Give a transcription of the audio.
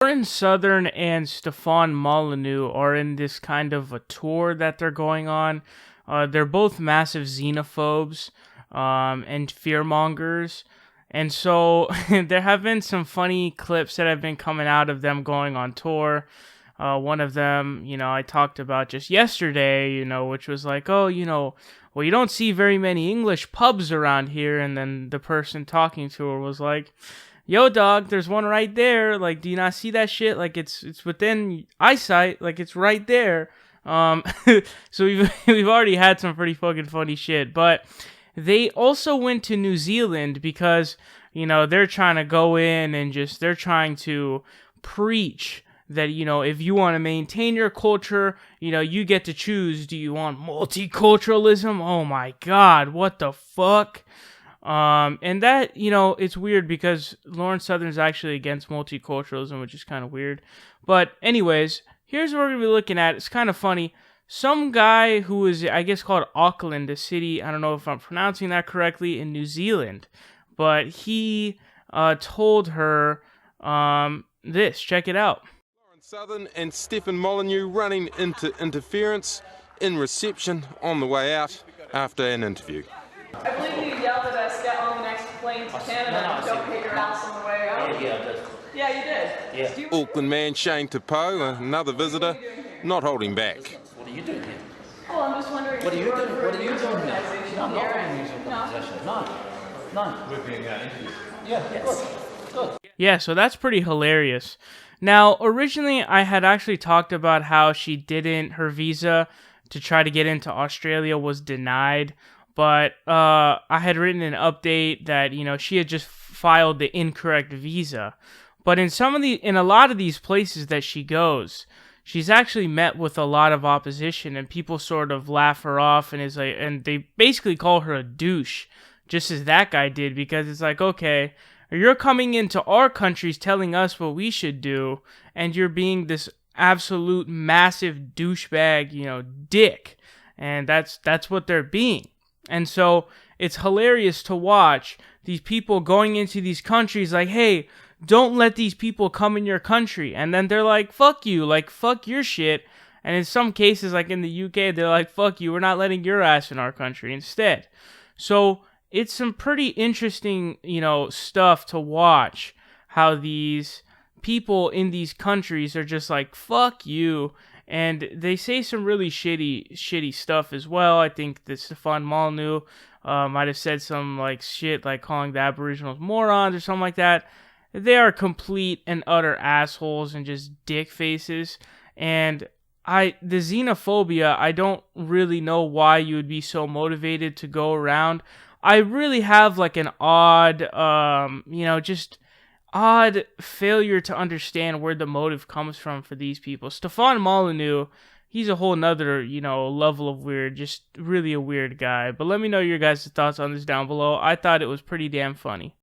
Lauren Southern and Stefan Molyneux are in this kind of a tour that they're going on. They're both massive xenophobes and fearmongers. And so there have been some funny clips that have been coming out of them going on tour. One of them, I talked about just yesterday, which was like, oh, well, you don't see very many English pubs around here. And then the person talking to her was like, yo, dog, there's one right there. Like, do you not see that shit? Like, it's within eyesight. Like, it's right there. So we've already had some pretty fucking funny shit. But they also went to New Zealand because, they're trying to go in and they're trying to preach that, if you want to maintain your culture, you get to choose. Do you want multiculturalism? Oh my God, what the fuck? And that, it's weird because Lauren Southern's actually against multiculturalism, which is kind of weird. But anyways, here's what we're going to be looking at. It's kind of funny. Some guy who is, I guess, called Auckland, a city, I don't know if I'm pronouncing that correctly, in New Zealand. But he told her this. Check it out. Lauren Southern and Stefan Molyneux running into interference in reception on the way out after an interview. I believe you yelled at us, get on the next plane to Canada, don't hit your ass on the way out. Yeah, I did. Yeah, you did. Yeah. Auckland man Shane Tapo, another visitor, not holding back. What are you doing here? Oh, I'm just wondering What are if you work doing? for What a are you news doing here? organization No, I'm here not in a and- news organisation. No. We're being interviewed. Yeah, Yes. good. Yeah, so that's pretty hilarious. Now, originally, I had actually talked about how her visa to try to get into Australia was denied. But I had written an update that, she had just filed the incorrect visa. But in a lot of these places that she goes, she's actually met with a lot of opposition, and people sort of laugh her off, and they basically call her a douche, just as that guy did, because it's like, okay, you're coming into our countries telling us what we should do, and you're being this absolute massive douchebag, dick, and that's what they're being. And so it's hilarious to watch these people going into these countries like, hey, don't let these people come in your country. And then they're like, fuck you, like, fuck your shit. And in some cases, like in the UK, they're like, fuck you, we're not letting your ass in our country instead. So it's some pretty interesting, stuff to watch, how these people in these countries are just like, fuck you. And they say some really shitty stuff as well. I think that Stefan Molyneux might have said some like shit, like calling the Aboriginals morons or something like that. They are complete and utter assholes and just dick faces. And the xenophobia, I don't really know why you would be so motivated to go around. I really have like an odd, just odd failure to understand where the motive comes from for these people. Stefan Molyneux, he's a whole nother, level of weird, just really a weird guy. But let me know your guys' thoughts on this down below. I thought it was pretty damn funny.